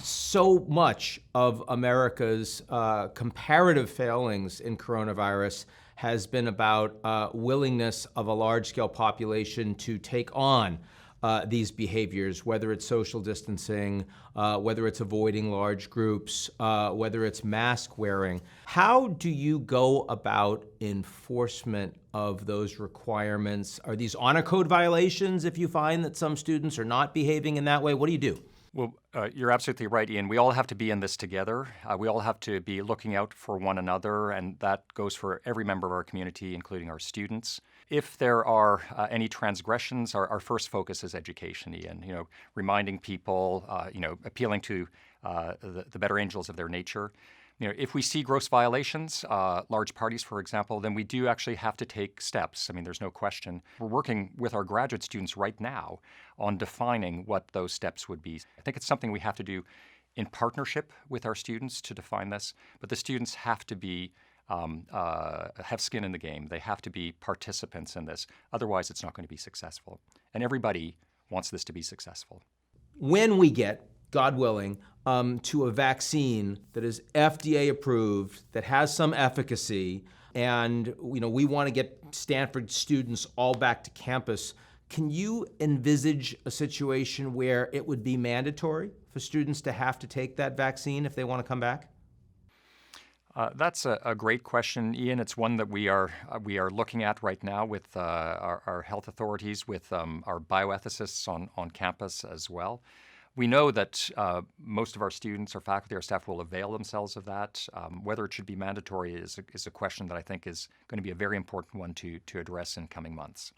So much of America's comparative failings in coronavirus has been about willingness of a large-scale population to take on these behaviors, whether it's social distancing, whether it's avoiding large groups, whether it's mask wearing. How do you go about enforcement of those requirements? Are these honor code violations if you find that some students are not behaving in that way? What do you do? Well, you're absolutely right, Ian. We all have to be in this together. We all have to be looking out for one another, and that goes for every member of our community, including our students. If there are any transgressions, our first focus is education, Ian. Reminding people, appealing to the better angels of their nature. If we see gross violations, large parties, for example, then we do actually have to take steps. I mean, there's no question. We're working with our graduate students right now on defining what those steps would be. I think it's something we have to do in partnership with our students to define this, but the students have to be have skin in the game. They have to be participants in this. Otherwise, it's not going to be successful. And everybody wants this to be successful. When we get, God willing, to a vaccine that is FDA approved, that has some efficacy, and we want to get Stanford students all back to campus, can you envisage a situation where it would be mandatory for students to have to take that vaccine if they want to come back? That's a great question, Ian. It's one that we are looking at right now with our health authorities, with our bioethicists on campus as well. We know that most of our students, our faculty, our staff will avail themselves of that. Whether it should be mandatory is a question that I think is going to be a very important one to address in coming months.